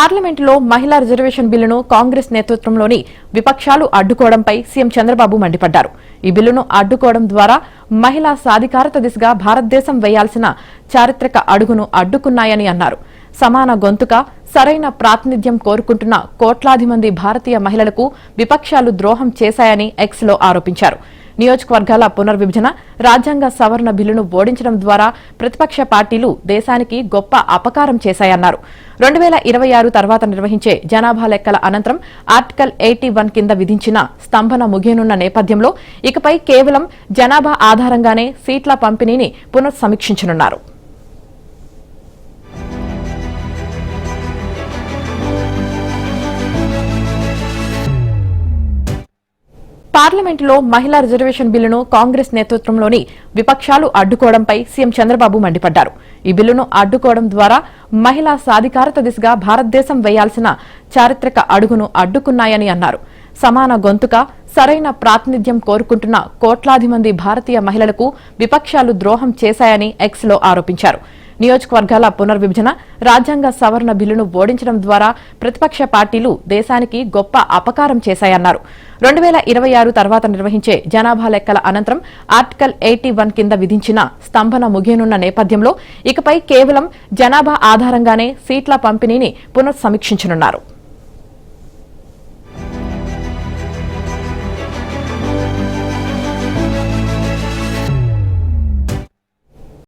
పార్లమెంటులో మహిళా రిజర్వేషన్ బిల్లును కాంగ్రెస్ నేతృత్వంలోని విపక్షాలు అడ్డుకోవడంపై సీఎం చంద్రబాబు మండిపడ్డారు. ఈ బిల్లును అడ్డుకోవడం ద్వారా మహిళా సాధికారత దిశగా భారతదేశం వేయాల్సిన చారిత్రక అడుగును అడ్డుకున్నాయని అన్నారు. సమాన గొంతుక, సరైన ప్రాతినిధ్యం కోరుకుంటున్న కోట్లాది మంది భారతీయ మహిళలకు విపక్షాలు ద్రోహం చేశాయని ఎక్స్లో ఆరోపించారు. నియోజకవర్గాల పునర్విభజన, రాజ్యాంగ సవరణ బిల్లును ఓడించడం ద్వారా ప్రతిపక్ష పార్టీలు దేశానికి గొప్ప అపకారం చేశాయన్నారు. 2026 తర్వాత నిర్వహించే జనాభా లెక్కల అనంతరం ఆర్టికల్ 81 కింద విధించిన స్తంభన ముగియనున్న నేపథ్యంలో ఇకపై కేవలం జనాభా ఆధారంగానే సీట్ల పంపిణీని పునఃసమీక్షించనున్నారు. పార్లమెంటులో మహిళా రిజర్వేషన్ బిల్లును కాంగ్రెస్ నేతృత్వంలోని విపక్షాలు అడ్డుకోవడంపై సీఎం చంద్రబాబు మండిపడ్డారు. ఈ బిల్లును అడ్డుకోవడం ద్వారా మహిళా సాధికారత దిశగా భారతదేశం వేయాల్సిన చారిత్రక అడుగును అడ్డుకున్నాయని అన్నారు. సమాన గొంతుక, సరైన ప్రాతినిధ్యం కోరుకుంటున్న కోట్లాది మంది భారతీయ మహిళలకు విపక్షాలు ద్రోహం చేశాయని ఎక్స్లో ఆరోపించారు. నియోజకవర్గాల పునర్విభజన, రాజ్యాంగ సవరణ బిల్లును ఓడించడం ద్వారా ప్రతిపక్ష పార్టీలు దేశానికి గొప్ప అపకారం చేశాయన్నారు. 2026 తర్వాత నిర్వహించే జనాభా లెక్కల అనంతరం ఆర్టికల్ 81 కింద విధించిన స్తంభన ముగియనున్న నేపథ్యంలో ఇకపై కేవలం జనాభా ఆధారంగానే సీట్ల పంపిణీని పునఃసమీక్షించనున్నారు.